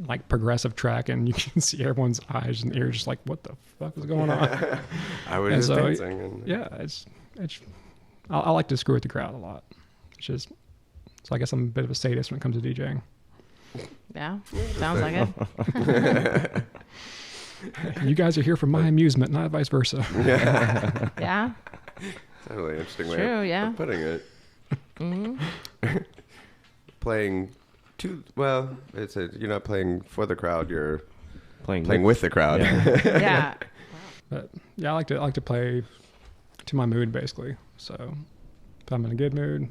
like progressive track, and you can see everyone's eyes and ears just like, what the fuck is going on? I was And just so, dancing. And Yeah, it's. I like to screw with the crowd a lot. It's just. So I guess I'm a bit of a sadist when it comes to DJing. Yeah. Sounds like it. You guys are here for my amusement, not vice versa. Yeah. That's a really interesting way True, of yeah. putting it. Mm-hmm. Playing you're not playing for the crowd, you're Playing with the crowd. Yeah. Yeah. But yeah, I like to play to my mood basically. So if I'm in a good mood,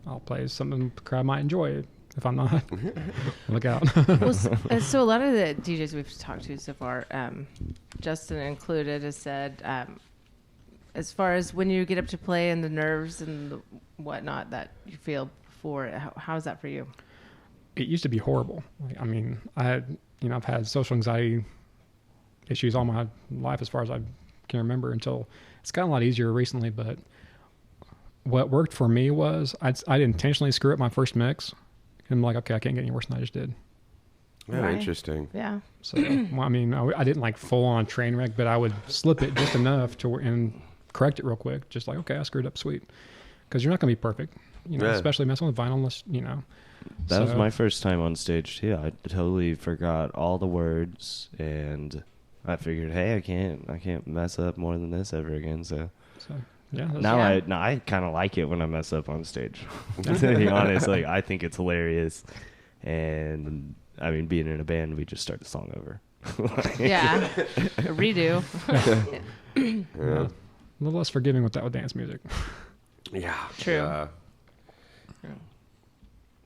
I'll play something the crowd might enjoy. If I'm not, look out. Well, so a lot of the DJs we've talked to so far, Justin included, has said, as far as when you get up to play and the nerves and the whatnot that you feel before, how is that for you? It used to be horrible. Like, I mean, I've had social anxiety issues all my life as far as I can remember until it's gotten a lot easier recently. But what worked for me was I'd intentionally screw up my first mix. And I'm like, okay, I can't get any worse than I just did. Yeah, Right. interesting. Yeah. So, well, I mean, I didn't like full on train wreck, but I would slip it just enough and correct it real quick. Just like, okay, I screwed up, sweet. Because you're not going to be perfect, especially messing with vinyl unless, That was my first time on stage too. I totally forgot all the words, and I figured, hey, I can't mess up more than this ever again. So yeah. now I kind of like it when I mess up on stage. To be honest, like I think it's hilarious, and I mean, being in a band, we just start the song over. Yeah. A redo. Yeah. A little less forgiving with dance music. Yeah. True. Yeah.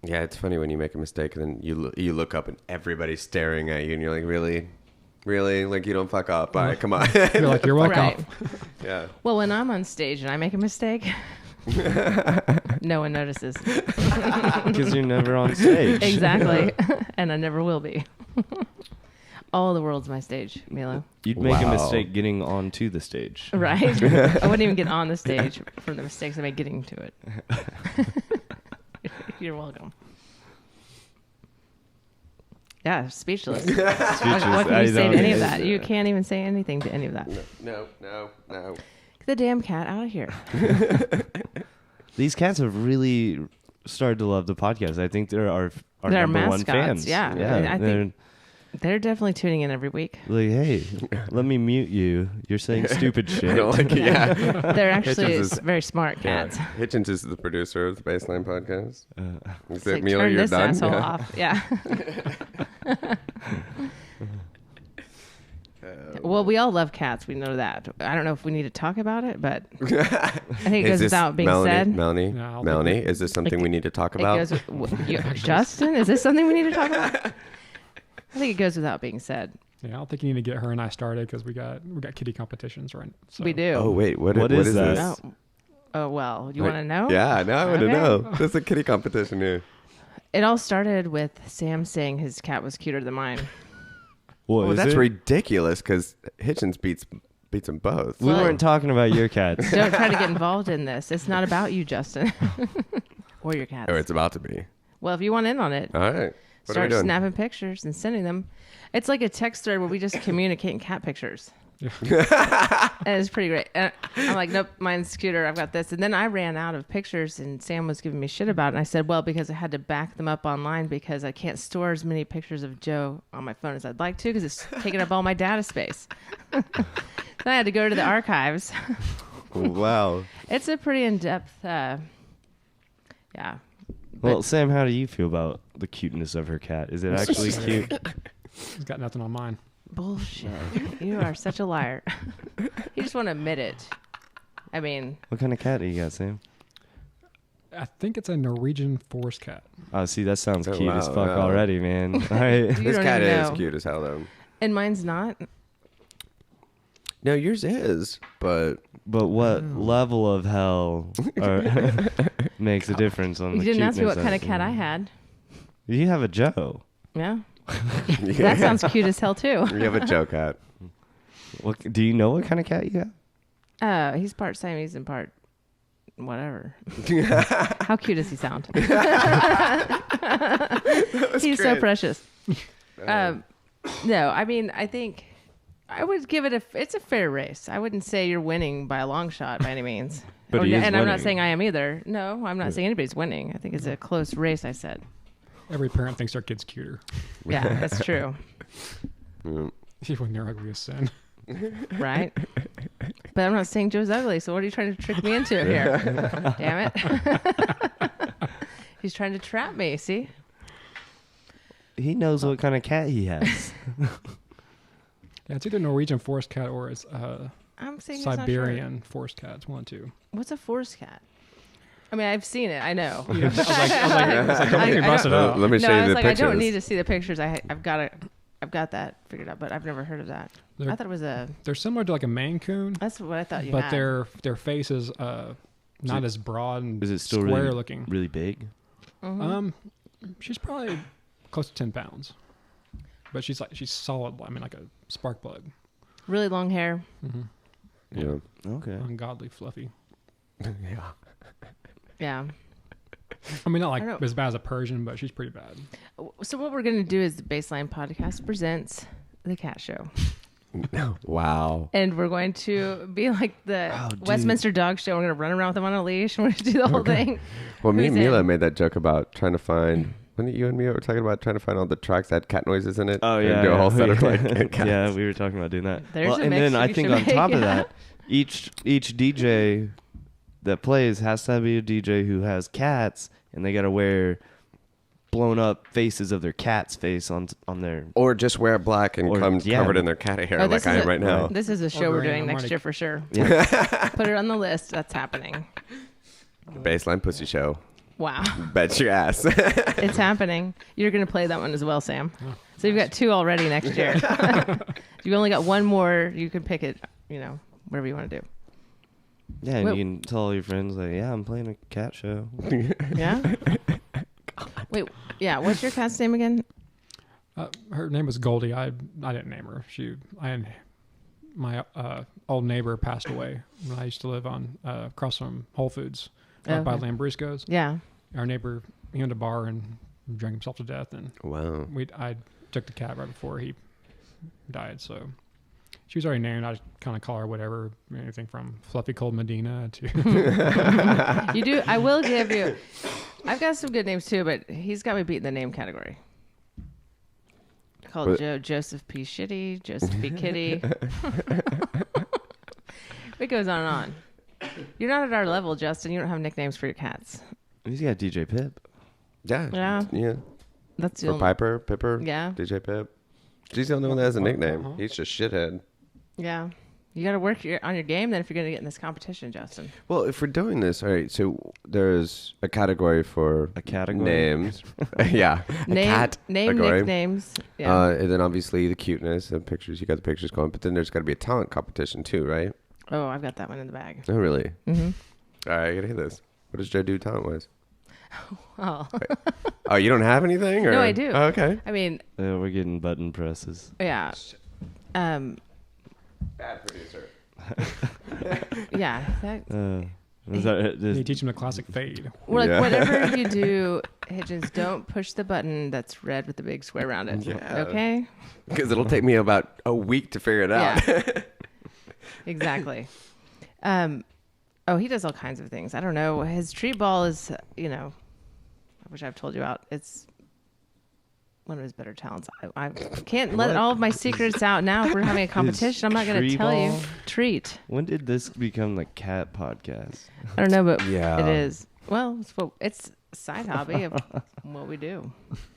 Yeah, it's funny when you make a mistake and then you look up and everybody's staring at you and you're like, really, like you don't fuck up. All right, come on. You're like, you're welcome. Right. Yeah. Well, when I'm on stage and I make a mistake, no one notices. Because you're never on stage. Exactly. And I never will be. All the world's my stage, Milo. You'd make a Wow. mistake getting onto the stage. Right? I wouldn't even get on the stage from the mistakes I made getting to it. You're welcome. Yeah, speechless. Speechless. What can I you say don't to any of even- that? You can't even say anything to any of that. No. Get the damn cat out of here. These cats have really started to love the podcast. I think they're our They're our number one mascots, fans. yeah. I they're think they're definitely tuning in every week. like, hey, let me mute you. You're saying stupid shit. I don't like it. Yeah. They're actually Hitchens is- very smart Yeah. cats. Hitchens is the producer of the Bassline podcast. Is It's it like, Milo? turn You're this done? asshole Yeah. off. Yeah. Well, we all love cats. We know that. I don't know if we need to talk about it, but I think it goes without being said. Melanie, No, I'll Melanie, is this something we need to talk It about? goes Justin, is this something we need to talk about? I think it goes without being said. Yeah, I don't think you need to get her and I started because we got kitty competitions, right? So. We do. Oh wait, what What is is this? that? Oh well, you Wait, want to know? Yeah, now I want to Okay. know. There's a kitty competition here. It all started with Sam saying his cat was cuter than mine. What Well, is that's it? ridiculous because Hitchens beats them both. We Well- weren't talking about your cats. Don't try to get involved in this. It's not about you, Justin, or your cats. Or it's about to be. Well, if you want in on it, All right. What are we start doing? snapping pictures and sending them. It's like a text thread where we just communicate in cat pictures. Yeah. And it's pretty great. And I'm like, nope, mine's cuter. I've got this. And then I ran out of pictures and Sam was giving me shit about it. And I said, well, because I had to back them up online because I can't store as many pictures of Joe on my phone as I'd like to because it's taking up all my data space. Then I had to go to the archives. Wow. It's a pretty in-depth, yeah. Well, Sam, how do you feel about the cuteness of her cat? Is it actually cute? He's got nothing on mine. Bullshit. You are such a liar. You just want to admit it. I mean, What kind of cat do you got, Sam? I think it's a Norwegian forest cat. Oh, see, that sounds Oh, cute as wow, fuck wow. already, man. All right. You This don't cat even is know. cute as hell, though. and mine's not. No, yours is, but But what level of hell makes a difference on You the didn't ask me what cuteness kind of cat I it? had. You have a Joe. Yeah. That sounds cute as hell, too. you have a Joe cat. What, do you know what kind of cat you have? He's part Siamese and part whatever. How cute does he sound? He's so great. precious. No, I mean, I think I would give it it's a fair race. I wouldn't say you're winning by a long shot by any means. But he is and I'm not winning. saying I am either. No, I'm not saying anybody's winning. I think it's a close race, I said. Every parent thinks their kid's cuter, Yeah, that's true. Mm. even when they're ugly as sin. Right? But I'm not saying Joe's ugly, so what are you trying to trick me into here? Damn it. He's trying to trap me, see? He knows what kind of cat he has. Yeah, it's either Norwegian forest cat or it's I'm saying he's not sure. Siberian forest cat. It's one of two. What's a forest cat? I mean, I've seen it. I know. Yeah, I was like, don't make me bust it up. Let me No, show I you was the like, pictures. I don't need to see the pictures. I've got that figured out, but I've never heard of that. They're- I thought it was a. They're similar to like a Maine Coon, That's what I thought you but had. their face is not as broad and Is it still square really, looking. really big? Mhm. She's probably close to 10 pounds, but she's solid. I mean, like a spark plug. Really long hair. Yeah. Okay. Ungodly fluffy. Yeah. Yeah. I mean, not like I don't know. as bad as a Persian, but she's pretty bad. So what we're going to do is the Bassline Podcast presents the Cat Show. Wow. And we're going to be like the Oh, dude. Westminster Dog Show. We're going to run around with them on a leash. We're going to do the whole thing. Well, me and Who's Mila in? made that joke about trying to find. When you and me were talking about trying to find all the tracks that had cat noises in it. Oh and yeah, do a whole yeah. set of like cats. Yeah, we were talking about doing that. There's well, a and mix then I you think should on make, top of yeah. that, each DJ that plays has to be a DJ who has cats, and they got to wear blown up faces of their cat's face on their. Or just wear black and Or- come yeah. covered in their cat hair Oh, like this I is am a- right now. This is a show we're green. doing I'm next already- year for sure. Yeah. Put it on the list. That's happening. Bassline Pussy Show. Wow. Bet your ass. It's happening. You're going to play that one as well, Sam. So you've got 2 already next year. You only got 1 more. You can pick it, whatever you want to do. Yeah, and Wait. you can tell all your friends, like, yeah, I'm playing a cat show. Yeah? Wait, yeah. What's your cat's name again? Her name was Goldie. I didn't name her. My old neighbor passed away when I used to live on across from Whole Foods by Okay. Lambrusco's. Yeah. Our neighbor, he owned a bar and drank himself to death, and Wow. I took the cat right before he died. So she was already named. I kind of call her whatever, anything from Fluffy Cold Medina to You do. I will give you. I've got some good names too, but he's got me beat in the name category. Called Joseph P. Shitty, Joseph P. Kitty. It goes on and on. You're not at our level, Justin. You don't have nicknames for your cats. He's got DJ Pip. Yeah. That's the For only. Piper, Pipper, Yeah. DJ Pip. She's the only one that has a nickname. He's just shithead. Yeah. You got to work on your game then if you're going to get in this competition, Justin. Well, if we're doing this, all right, so there's a category for A category? names. Yeah. Name category. nicknames. Yeah. And then obviously the cuteness and pictures. You got the pictures going, but then there's got to be a talent competition too, right? Oh, I've got that one in the bag. Oh, really? Mm-hmm. All right, I gotta hear this. What does Joe do talent-wise? Oh. Oh, you don't have anything? Or? No, I do. Oh, okay. I mean, We're getting button presses. yeah. Bad producer. Yeah. That, you teach him the classic fade. Yeah. Whatever you do, Hitchens, don't push the button that's red with the big square around it. Yeah. Okay? Because it'll take me about a week to figure it out. Yeah. Exactly. He does all kinds of things. I don't know. His treat ball is, which I've told you about. It's one of his better talents. I can't let all of my secrets out now. If we're having a competition, I'm not going to tree tell you. ball? Treat. When did this become the cat podcast? I don't know, but Yeah. it is. Well, it's a side hobby of what we do.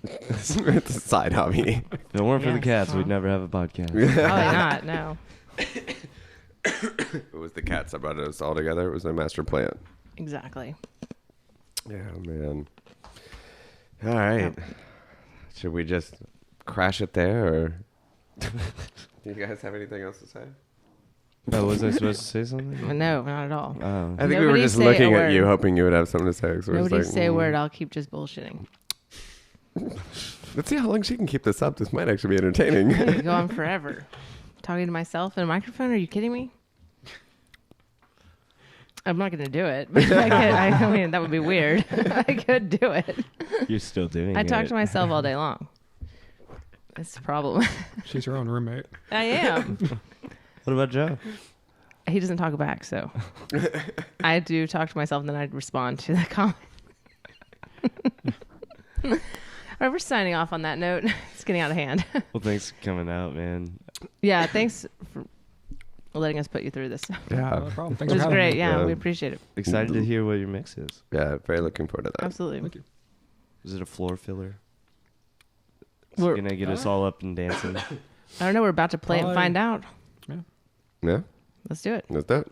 It's a side hobby. If it weren't for the Yes, cats, well. we'd never have a podcast. Probably not. No. It was the cats that brought us all together. It was their master plan. Exactly. Yeah, man. All right. Should we just crash it there, or do you guys have anything else to say? Oh, was I supposed to say something? No, not at all. Oh. I think we were Nobody just say looking a at you, word. hoping you would have something to say. So we're just Nobody like, say a word. I'll keep just bullshitting. Let's see how long she can keep this up. This might actually be entertaining. I could go on forever. Talking to myself in a microphone? Are you kidding me? I'm not going to do it. But I mean, that would be weird. I could do it. You're still doing I it. talk to myself all day long. That's the problem. She's her own roommate. I am. What about Joe? He doesn't talk back, so I do talk to myself and then I respond to the comment. All right, we're signing off on that note. It's getting out of hand. Well, thanks for coming out, man. Yeah, thanks for letting us put you through this. Yeah. No problem. It Thanks for was having great. me. Yeah, Yeah. we appreciate it. Excited to hear what your mix is. Yeah, very looking forward to that. Absolutely. Thank you. Is it a floor filler? It's We're- gonna get us all up and dancing. I don't know. We're about to play it and Probably. find out. Yeah, Let's do it. that's that.